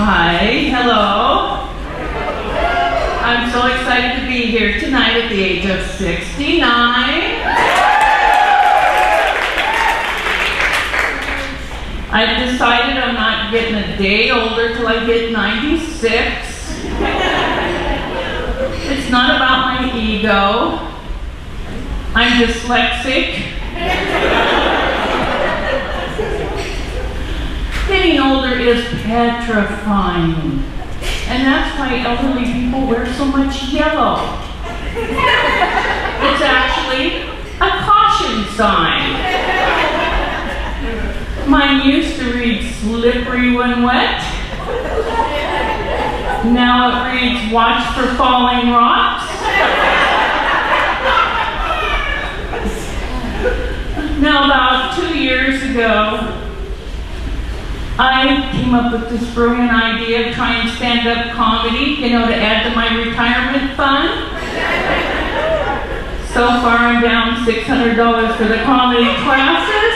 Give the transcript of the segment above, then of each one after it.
Hi, hello. I'm so excited to be here tonight at the age of 69. I've decided I'm not getting a day older till I get 96. It's not about my ego. I'm dyslexic. Getting older is petrifying. And that's why elderly people wear so much yellow. It's actually a caution sign. Mine used to read slippery when wet. Now it reads watch for falling rocks. Now about 2 years ago, I came up with this brilliant idea of trying stand-up comedy, to add to my retirement fund. So far I'm down $600 for the comedy classes.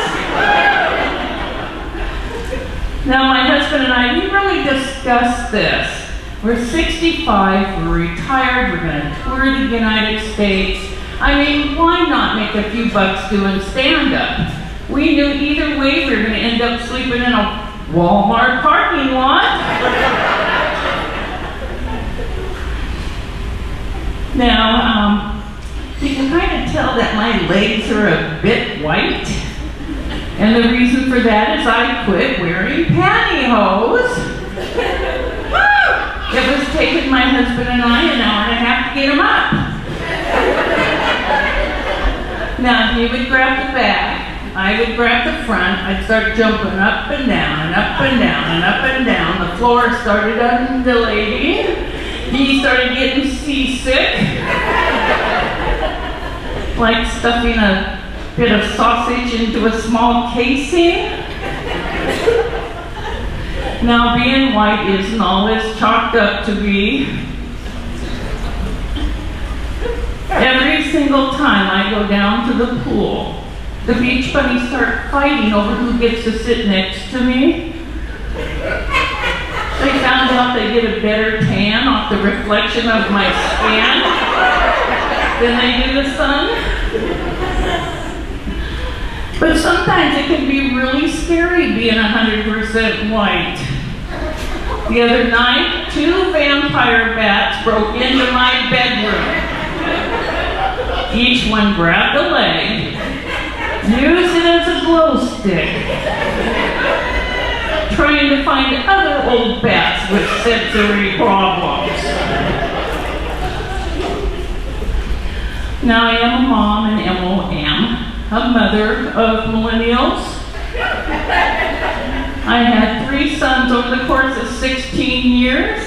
Now my husband and I, we really discussed this. We're 65, we're retired, we're going to tour the United States. I mean, why not make a few bucks doing stand-up? We knew either way we were going to end up sleeping in a Walmart parking lot. Now, you can kind of tell that my legs are a bit white. And the reason for that is I quit wearing pantyhose. It was taking my husband and I an hour and a half to get them up. Now, he would grab the back. I would grab the front, I'd start jumping up and down and up and down and up and down. The floor started undulating. He started getting seasick. Like stuffing a bit of sausage into a small casing. Now being white isn't always chalked up to be. Every single time I go down to the pool, the beach bunnies start fighting over who gets to sit next to me. They found out they get a better tan off the reflection of my skin than they do the sun. But sometimes it can be really scary being 100% white. The other night, 2 vampire bats broke into my bedroom. Each one grabbed a leg, used it as a glow stick, trying to find other old bats with sensory problems. Now I am a mom, an MOM, a mother of millennials. I had 3 sons over the course of 16 years.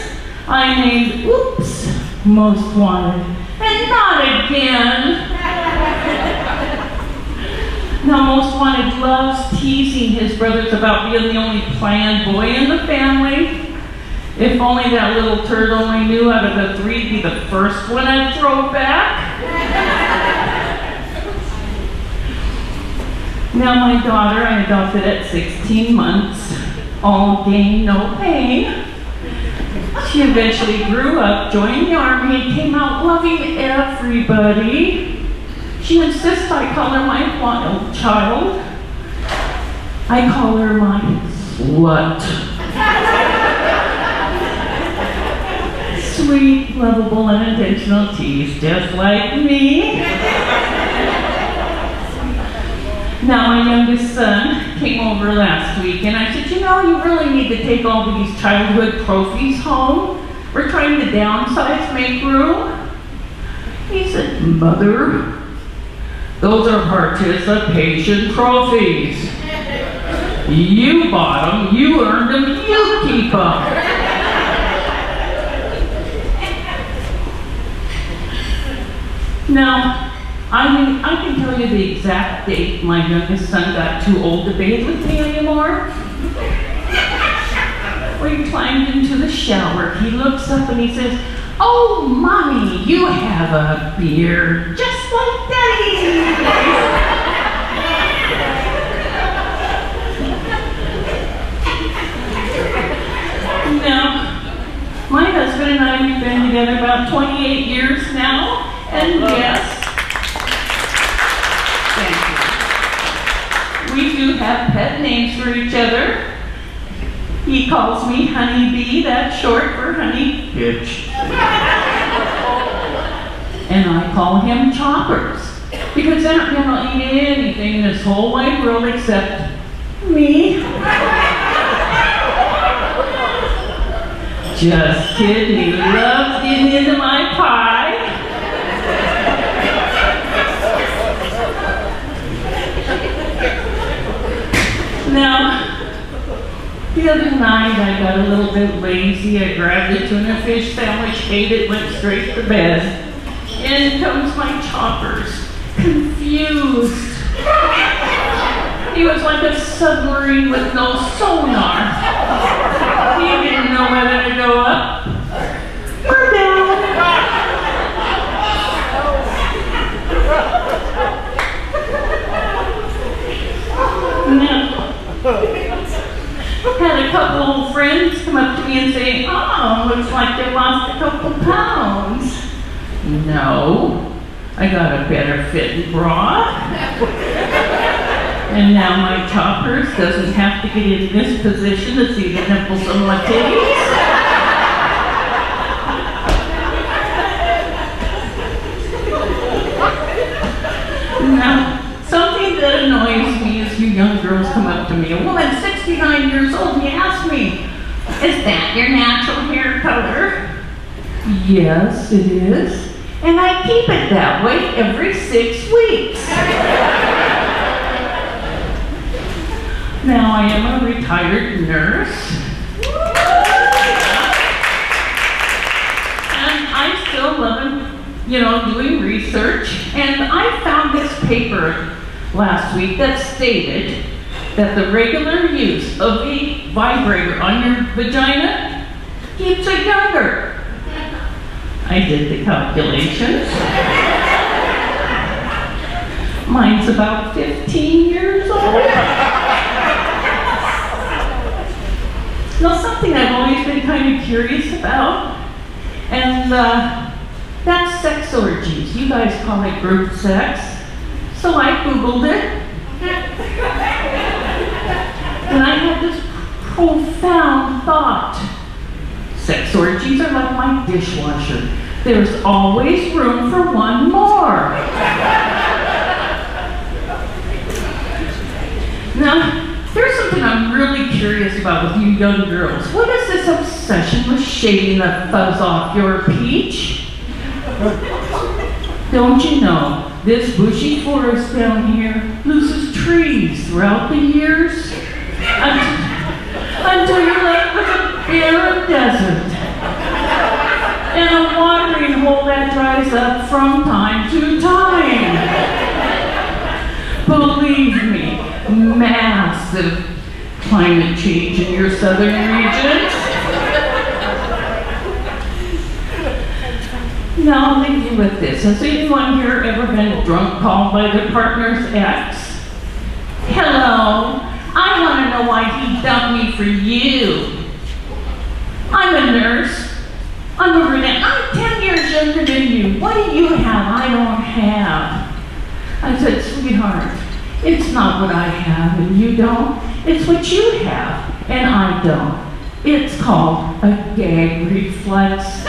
I named Oops, Most Wanted, and not again. Now, Most Wanted loves teasing his brothers about being the only planned boy in the family. If only that little turd only knew out of the 3 to be the first one I'd throw back. Now, my daughter I adopted at 16 months. All gain, no pain. She eventually grew up, joined the army, and came out loving everybody. She insists I call her my wild child. I call her my slut. Sweet, lovable, and intentional tease, just like me. Now, my youngest son came over last week, and I said, you really need to take all these childhood trophies home. We're trying to downsize, make room. He said, Mother, those are participation trophies. You bought them, you earned them, you keep them. Now, I can tell you the exact date my youngest son got too old to bathe with me anymore. We climbed into the shower. He looks up and he says, "Oh, Mommy, you have a beard just like Daddy." Now, we do have pet names for each other. He calls me Honeybee, that's short for Honey Bitch. And I call him Choppers, because that man will eat anything in this whole wide world except me. Just kidding, he loves getting into my pie. Now, the other night I got a little bit lazy. I grabbed the tuna fish sandwich, ate it, went straight to bed. In comes my Choppers, confused. He was like a submarine with no sonar. He didn't know whether to go up or down. Now, had a couple old friends come up to me and say, "Oh, looks like they lost a couple pounds." No, I got a better fitting bra. And now my Choppers doesn't have to get in this position to see the nipples on my titties. Now, something that annoys me is you young girls come up to me, a woman 69 years old, and you ask me, "Is that your natural hair color?" Yes, it is. And I keep it that way every 6 weeks. Now, I am a retired nurse. And I still love, doing research. And I found this paper last week that stated that the regular use of a vibrator on your vagina keeps it younger. I did the calculations. Mine's about 15 years old. Now, something I've always been kind of curious about, and that's sex orgies. You guys call it group sex. So I Googled it. And I had this profound thought. Sex orgies are like my dishwasher. There's always room for one more. Now, here's something I'm really curious about with you young girls. What is this obsession with shaving the fuzz off your peach? Don't you know, this bushy forest down here loses trees throughout the years until you're left with a barren desert and a watering hole that dries up from time to time. Believe me, massive climate change in your southern regions. Now I'll leave you with this. Has anyone here ever been drunk called by their partner's ex? Hello, I want to know why he dumped me for you. I'm a nurse. I'm a brunette. I'm 10 years younger than you. What do you have I don't have? I said, sweetheart, it's not what I have and you don't. It's what you have and I don't. It's called a gag reflex.